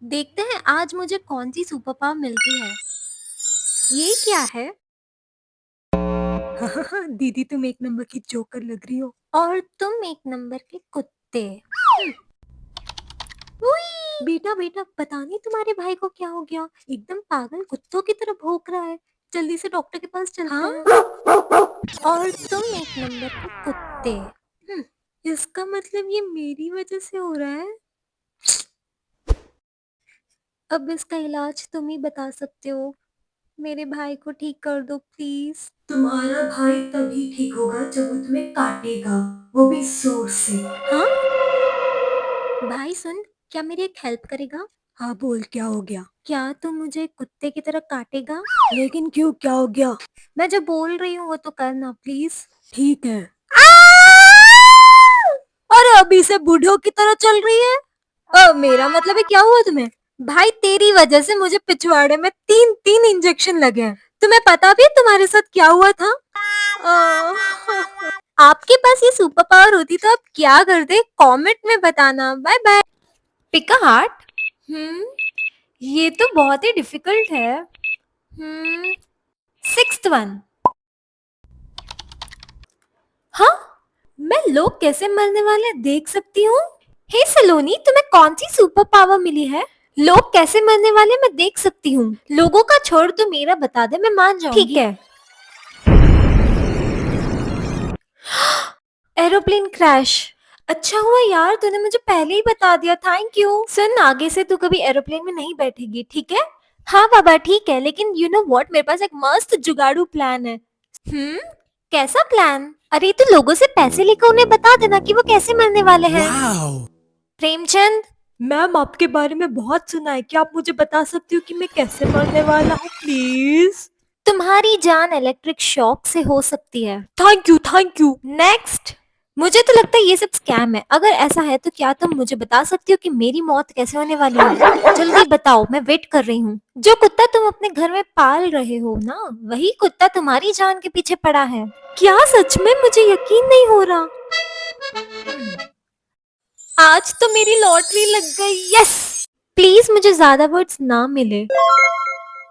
देखते हैं आज मुझे कौन सी सुपर पावर मिलती है। ये क्या है? दीदी तुम एक नंबर की जोकर लग रही हो। और तुम एक नंबर के कुत्ते। हुई! बेटा बेटा पता नहीं तुम्हारे भाई को क्या हो गया, एकदम पागल कुत्तों की तरह भौंक रहा है। जल्दी से डॉक्टर के पास चलते हाँ? हैं। और तुम एक नंबर के कुत्ते। इसका मतलब ये मेरी वजह से हो रहा है। अब इसका इलाज तुम ही बता सकते हो। मेरे भाई को ठीक कर दो प्लीज। तुम्हारा भाई तभी ठीक होगा जब वो तुम्हें काटेगा, वो भी जोर से। हाँ? भाई सुन, क्या मेरी एक हेल्प करेगा? हाँ बोल, क्या हो गया? क्या तू मुझे कुत्ते की तरह काटेगा? लेकिन क्यों, क्या हो गया? मैं जो बोल रही हूँ वो तो करना प्लीज। ठीक है। अरे अभी से बूढ़ों की तरह चल रही है। मेरा मतलब है क्या हुआ तुम्हें? भाई तेरी वजह से मुझे पिछवाड़े में 3-3 इंजेक्शन लगे हैं। तुम्हें पता भी है तुम्हारे साथ क्या हुआ था? आपके पास ये सुपर पावर होती तो आप क्या करते, कमेंट में बताना। Bye bye. Pick a heart. ये तो बहुत ही डिफिकल्ट है। Sixth one. हाँ, मैं लोग कैसे मरने वाले देख सकती हूँ। हे सलोनी, तुम्हें कौन सी सुपर पावर मिली है? लोग कैसे मरने वाले मैं देख सकती हूँ। लोगों का छोड़, तो मेरा बता दे, मैं मान जाऊंगी। ठीक है। Aeroplane crash. अच्छा हुआ यार, तूने मुझे पहले ही बता दिया, थैंक यू। सुन, आगे से तू कभी एरोप्लेन में नहीं बैठेगी, ठीक है? हाँ बाबा ठीक है, लेकिन यू नो व्हाट, मेरे पास एक मस्त जुगाड़ू प्लान है। कैसा प्लान? अरे तू लोगों से पैसे लेकर उन्हें बता देना कि वो कैसे मरने वाले हैं। प्रेमचंद, मैम आपके बारे में बहुत सुना है, क्या आप मुझे बता सकती हो कि मैं कैसे मरने वाला हूँ प्लीज? तुम्हारी जान इलेक्ट्रिक शॉक से हो सकती है। Thank you thank you. Next. मुझे तो लगता है ये सब स्कैम है। अगर ऐसा है तो क्या तुम मुझे बता सकती हो कि मेरी मौत कैसे होने वाली है? जल्दी बताओ, मैं वेट कर रही हूँ। जो कुत्ता तुम अपने घर में पाल रहे हो ना, वही कुत्ता तुम्हारी जान के पीछे पड़ा है। क्या सच में? मुझे यकीन नहीं हो रहा। आज तो मेरी लॉटरी लग गई, यस। प्लीज मुझे ज्यादा वर्ड्स ना मिले।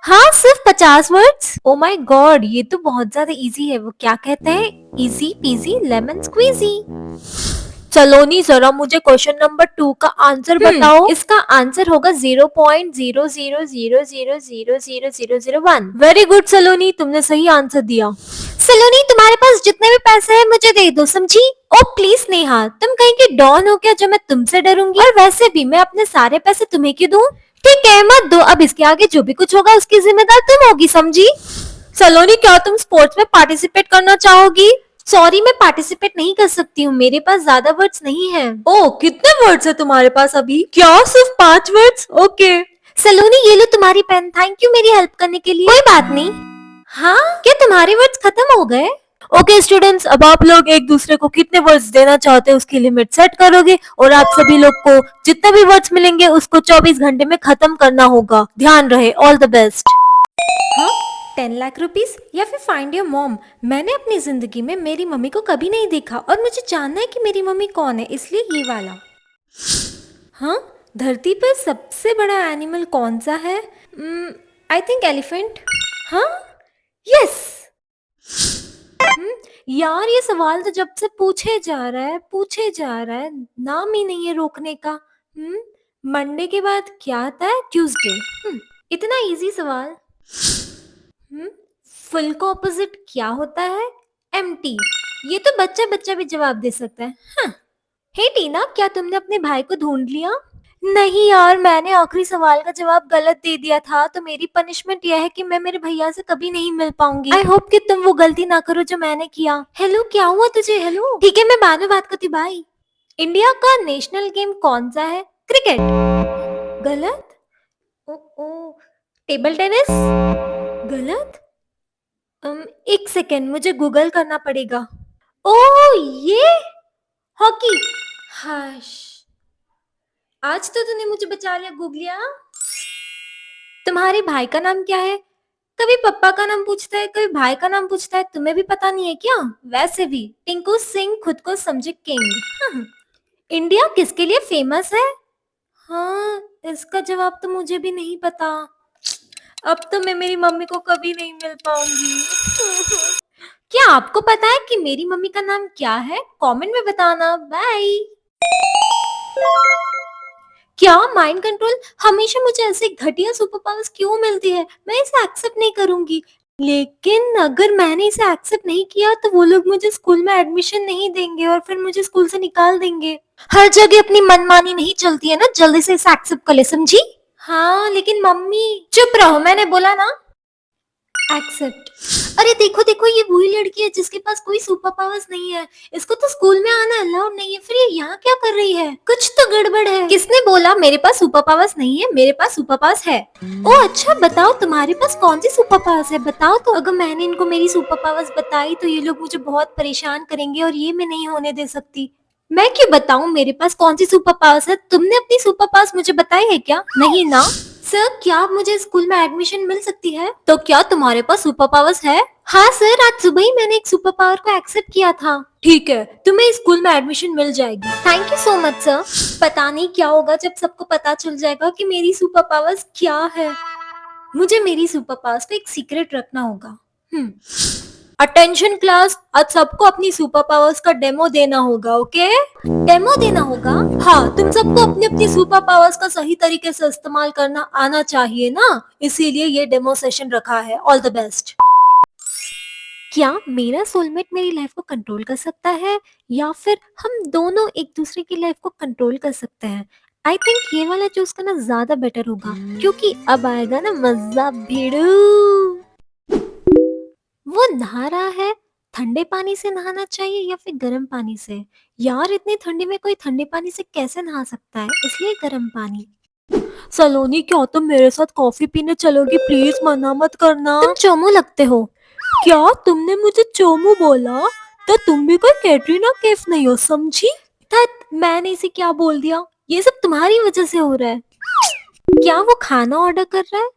हाँ, सिर्फ 50 वर्ड्स। ओ माय गॉड, ये तो बहुत ज्यादा इजी है। वो क्या कहते हैं, इजी पीजी लेमन स्क्वीजी। सलोनी जरा मुझे क्वेश्चन नंबर 2 का आंसर बताओ। इसका आंसर होगा 0.0000000001। वेरी गुड सलोनी, तुमने सही आंसर दिया। सलोनी, तुम्हारे पास जितने भी पैसे हैं मुझे दे दो, समझी? ओ प्लीज नेहा, तुम कहीं की डॉन हो क्या जो मैं तुमसे डरूंगी? और वैसे भी मैं अपने सारे पैसे तुम्हें क्यों दूं? ठीक है, मत दो। अब इसके आगे जो भी कुछ होगा उसकी जिम्मेदार तुम होगी, समझी? सलोनी क्या तुम स्पोर्ट्स में पार्टिसिपेट करना चाहोगी? सॉरी, मैं पार्टिसिपेट नहीं कर सकती हूँ, मेरे पास ज्यादा वर्ड्स नहीं है। ओ कितने वर्ड्स है तुम्हारे पास अभी? क्या सिर्फ 5 वर्ड्स? ओके। सलोनी, ये लो तुम्हारी पेन, थैंक यू मेरी हेल्प करने के लिए। कोई बात नहीं। हाँ, क्या तुम्हारे वर्ड्स खत्म हो गए? ओके स्टूडेंट्स, अब आप लोग एक दूसरे को कितने वर्ड्स देना चाहते हैं उसकी लिमिट सेट करोगे, और आप सभी लोग को जितने भी वर्ड्स मिलेंगे उसको 24 घंटे में खत्म करना होगा। ध्यान रहे, ऑल द बेस्ट। हाँ, 10 लाख रुपीस या फिर फाइंड योर मॉम। मैंने अपनी जिंदगी में मेरी मम्मी को कभी नहीं देखा और मुझे जानना है कि मेरी मम्मी कौन है, इसलिए ये वाला। हाँ, धरती पर सबसे बड़ा एनिमल कौन सा है? I think elephant. हाँ, यस। यार ये सवाल तो जब से पूछे जा रहा है, नाम ही नहीं है रोकने का। मंडे के बाद क्या आता है? ट्यूसडे। इतना इजी सवाल। फुल का ऑपोजिट क्या होता है? एम्प्टी। ये तो बच्चा बच्चा भी जवाब दे सकता है। हाँ। हे टीना, क्या तुमने अपने भाई को ढूंढ लिया? नहीं यार, मैंने आखिरी सवाल का जवाब गलत दे दिया था, तो मेरी पनिशमेंट यह है कि मैं मेरे भैया से कभी नहीं मिल पाऊंगी। आई होप कि तुम वो गलती ना करो जो मैंने किया। हेलो, क्या हुआ तुझे? हेलो, ठीक है मैं बाद में बात करती हूँ, बाय। इंडिया का नेशनल गेम कौन सा है? क्रिकेट। गलत। ओ ओ, टेबल टेनिस। गलत। एक सेकेंड, मुझे गूगल करना पड़ेगा। ओह ये हॉकी। हाश, आज तो तूने मुझे बचा लिया गूगलिया। तुम्हारे भाई का नाम क्या है? कभी पापा का नाम पूछता है, कभी भाई का नाम पूछता है, तुम्हें भी पता नहीं है क्या? वैसे भी टिंकू सिंह खुद को समझे किंग। इंडिया किसके लिए फेमस है? हाँ, इसका जवाब तो मुझे भी नहीं पता। अब तो मैं मेरी मम्मी को कभी नहीं मिल पाऊंगी। क्या आपको पता है कि मेरी मम्मी का नाम क्या है? कमेंट में बताना। बाय। क्या माइंड कंट्रोल? हमेशा मुझे ऐसे घटिया सुपर पावर्स क्यों मिलती है? मैं इसे एक्सेप्ट नहीं करूंगी। लेकिन अगर मैंने इसे एक्सेप्ट नहीं किया तो वो लोग मुझे स्कूल में एडमिशन नहीं देंगे और फिर मुझे स्कूल से निकाल देंगे। हर जगह अपनी मनमानी नहीं चलती है ना, जल्दी से इसे एक्सेप्ट कर ले, समझी? हाँ, लेकिन मम्मी। चुप रहो, मैंने बोला ना एक्सेप्ट। अरे देखो देखो, ये वही लड़की है जिसके पास कोई सुपर पावर्स नहीं है। इसको तो स्कूल में आना अलाउड नहीं है, फिर ये यहाँ क्या कर रही है? कुछ तो गड़बड़ है। किसने बोला मेरे पास सुपर पावर्स नहीं है? मेरे पास सुपर पावर्स है। ओ अच्छा, बताओ तुम्हारे पास कौन सी सुपर पावर्स है, बताओ तो। अगर मैंने इनको मेरी सुपर पावर्स बताई तो ये लोग मुझे बहुत परेशान करेंगे और ये मैं नहीं होने दे सकती। मैं क्यों बताऊं मेरे पास कौन सी सुपर पावर्स है? तुमने अपनी सुपर पावर्स मुझे बताई है क्या? नहीं ना। सर, क्या मुझे स्कूल में एडमिशन मिल सकती है? तो क्या तुम्हारे पास सुपर पावर्स है? हाँ सर, आज सुबह ही मैंने एक सुपर पावर को एक्सेप्ट किया था। ठीक है, तुम्हें स्कूल में एडमिशन मिल जाएगी। Thank you so much sir. पता नहीं क्या होगा जब सबको पता चल जाएगा कि मेरी सुपर पावर्स क्या है। मुझे मेरी सुपर पावर्स को एक सीक्रेट रखना होगा। अटेंशन क्लास, आज सबको अपनी सुपर पावर्स का डेमो देना होगा, ओके? डेमो देना होगा? हाँ, तुम सबको अपनी अपनी सुपर पावर्स का सही तरीके से इस्तेमाल करना आना चाहिए ना, इसीलिए ये डेमो सेशन रखा है। All the best. क्या मेरा सोलमेट मेरी लाइफ को कंट्रोल कर सकता है या फिर हम दोनों एक दूसरे की लाइफ को कंट्रोल कर सकते हैं? आई थिंक ये वाला चूज करना ज्यादा बेटर होगा, क्योंकि अब आएगा ना मजा भिड़ू। वो नहा रहा है, ठंडे पानी से नहाना चाहिए या फिर गर्म पानी से? यार, इतनी ठंडी में कोई ठंडे पानी से कैसे नहा सकता है, इसलिए गर्म पानी। सलोनी, क्या तुम मेरे साथ कॉफी पीने चलोगी? प्लीज मना मत करना। तुम चोमू लगते हो। क्या तुमने मुझे चोमू बोला? तो तुम भी कोई कैटरीना कैफ नहीं हो, समझी? धत, मैंने इसे क्या बोल दिया? ये सब तुम्हारी वजह से हो रहा है। क्या वो खाना ऑर्डर कर रहा है?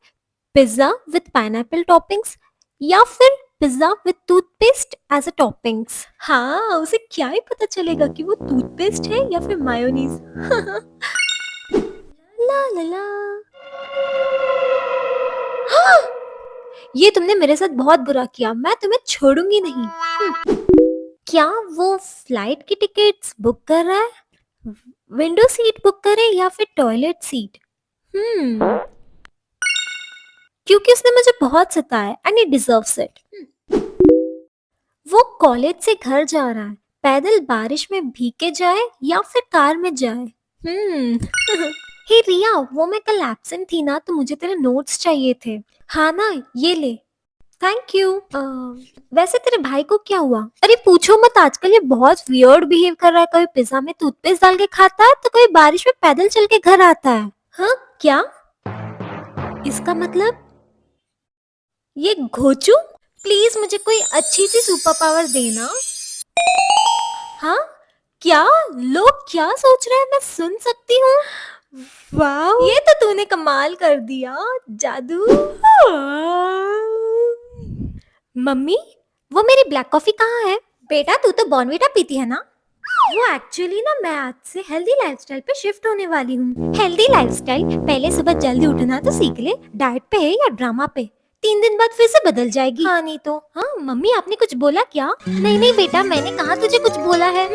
पिज्जा विद पाइनएप्पल टॉपिंग्स या फिर pizza with toothpaste as a toppings? हाँ, उसे क्या ही पता चलेगा कि वो टूथपेस्ट है या फिर मायोनीज। ला ला ला। हाँ! ये तुमने मेरे साथ बहुत बुरा किया, मैं तुम्हें छोड़ूंगी नहीं। क्या वो फ्लाइट की टिकट्स बुक कर रहा है? विंडो सीट बुक करे या फिर टॉयलेट सीट? क्योंकि उसने मुझे बहुत सताया एंड ही डिजर्व्स इट। वो कॉलेज से घर जा रहा है, पैदल बारिश में भीग के जाए या फिर कार में जाए? हे रिया, वो मैं कल एब्सेंट थी ना, तो मुझे तेरे नोट्स चाहिए थे। हाँ ना, ये ले। Thank you. वैसे तेरे भाई को क्या हुआ? अरे पूछो मत, आजकल ये बहुत वियर्ड बिहेव कर रहा है। कभी पिज्जा में टूथपेस्ट डाल के खाता है तो कभी बारिश में पैदल चल के घर आता है। हाँ क्या? इसका मतलब ये घोचू, प्लीज मुझे कोई अच्छी सी सुपर पावर देना। हाँ क्या? लोग क्या सोच रहे हैं, मैं सुन सकती हूँ। वाह, ये तो तूने कमाल कर दिया, जादू। मम्मी, वो मेरी ब्लैक कॉफी कहाँ है? बेटा, तू तो बॉर्नविटा पीती है ना? वो एक्चुअली ना, मैं आज से हेल्दी लाइफस्टाइल पे शिफ्ट होने वाली हूँ। Healthy lifestyle? पहले सुबह जल्दी उठना तो सीख ले। डाइट पे है या ड्रामा पे? 3 दिन बाद फिर से बदल जाएगी। हाँ नहीं तो। हाँ मम्मी, आपने कुछ बोला क्या? नहीं नहीं बेटा, मैंने कहा तुझे कुछ बोला है।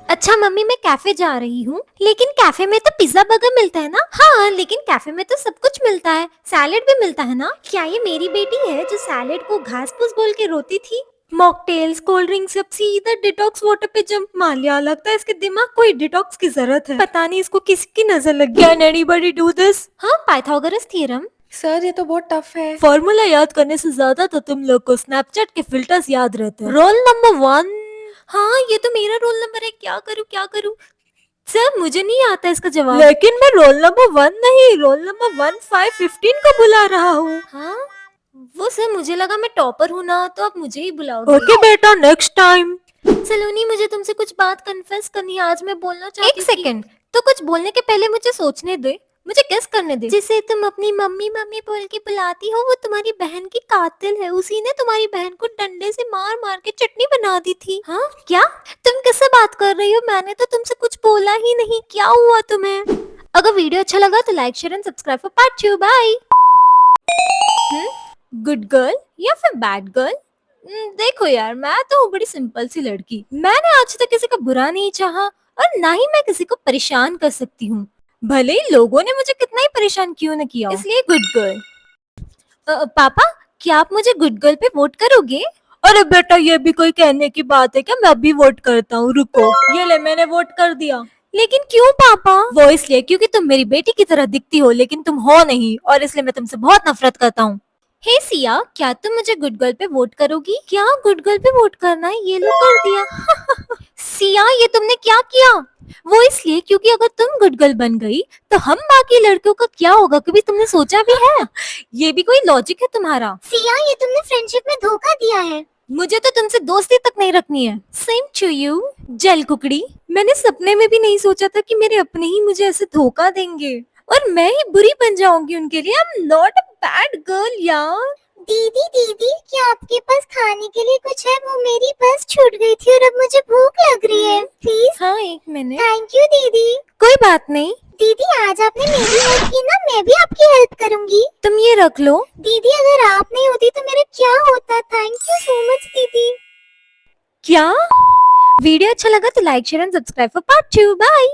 अच्छा मम्मी, मैं कैफे जा रही हूँ। लेकिन कैफे में तो पिज्जा बर्गर मिलता है ना? हाँ, लेकिन कैफे में तो सब कुछ मिलता है, सैलेड भी मिलता है ना? क्या ये मेरी बेटी है जो सैलेड को घास फूस बोल के रोती थी? मॉकटेल्स, कोल्ड ड्रिंक सब सीधा डिटॉक्स वाटर पे जंप मार लिया। लगता है इसके दिमाग को ही डिटॉक्स की जरूरत है। पता नहीं इसको किसकी नजर लग गई। Can anybody do this? हाँ, पाइथागोरस थ्योरम। सर, ये तो बहुत टफ है। फॉर्मूला याद करने से ज्यादा तो तुम लोग को स्नैपचैट के फिल्टर्स याद रहते हैं। Roll number 1। हाँ, ये तो मेरा रोल नंबर है। क्या करूँ क्या करूँ? सर, मुझे नहीं आता इसका जवाब। लेकिन मैं रोल नंबर 1 नहीं, रोल नंबर 1515 को बुला रहा हूँ। हाँ, वो सर, मुझे लगा मैं टॉपर हूँ ना, तो आप मुझे ही बुलाओगे। ओके बेटा, नेक्स्ट टाइम। सलोनी, मुझे तुमसे कुछ बात कन्फेस करनी है। आज मैं बोलना चाहती हूँ। एक सेकंड, तो कुछ बोलने के पहले मुझे सोचने दे, मुझे गेस करने दे। जिसे तुम अपनी मम्मी मम्मी बोल के बुलाती हो, वो तुम्हारी बहन की कातिल है। उसी ने तुम्हारी बहन को डंडे से मार मार के चटनी बना दी थी। हाँ क्या? तुम किससे बात कर रही हो? मैंने तो तुमसे कुछ बोला ही नहीं। क्या हुआ तुम्हें? अगर वीडियो अच्छा लगा तो like share and subscribe for part 2। Bye. Good girl या फिर बैड गर्ल? देखो यार, मैं तो हूँ बड़ी सिंपल सी लड़की। मैंने आज तक किसी का बुरा नहीं चाहा और ना ही मैं किसी को परेशान कर सकती हूँ, भले ही लोगों ने मुझे कितना ही परेशान क्यों न किया हो। इसलिए गुड गर्ल। पापा, क्या आप मुझे गुड गर्ल पे वोट करोगे? अरे बेटा, ये भी कोई कहने की बात है क्या? मैं अभी वोट करता हूँ, रुको। ये ले, मैंने वोट कर दिया। लेकिन क्यों पापा? वो इसलिए क्योंकि तुम मेरी बेटी की तरह दिखती हो लेकिन तुम हो नहीं, और इसलिए मैं तुमसे बहुत नफरत करता हूँ। हे सिया, क्या तुम मुझे गुड गर्ल पे वोट करोगी? क्या गुड गर्ल पे वोट करना है? ये लो कर दिया। सिया, ये तुमने क्या किया? वो इसलिए क्योंकि अगर तुम गुड गर्ल बन गई तो हम बाकी लड़कियों का क्या होगा, कभी तुमने सोचा भी है? ये भी कोई लॉजिक है तुम्हारा? सिया, ये तुमने फ्रेंडशिप में धोखा दिया है। मुझे तो तुमसे दोस्ती तक नहीं रखनी है। Same to you. जल कुकड़ी, मैंने सपने में भी नहीं सोचा था कि मेरे अपने ही मुझे ऐसे धोखा देंगे और मैं ही बुरी बन जाऊंगी उनके लिए। I am not a bad girl यार। दीदी दीदी, क्या आपके पास खाने के लिए कुछ है? वो मेरी बस छूट गई थी और अब मुझे भूख लग रही है। प्लीज। हाँ, एक मिनट। थैंक यू दीदी। कोई बात नहीं। दीदी, आज आपने मेरी हेल्प की ना, मैं भी आपकी हेल्प करूंगी। तुम ये रख लो। दीदी, अगर आप नहीं होती तो मेरा क्या होता? थैंक यू सो मच दीदी। क्या? वीडियो अच्छा लगा तो like share and subscribe for part 2। Bye.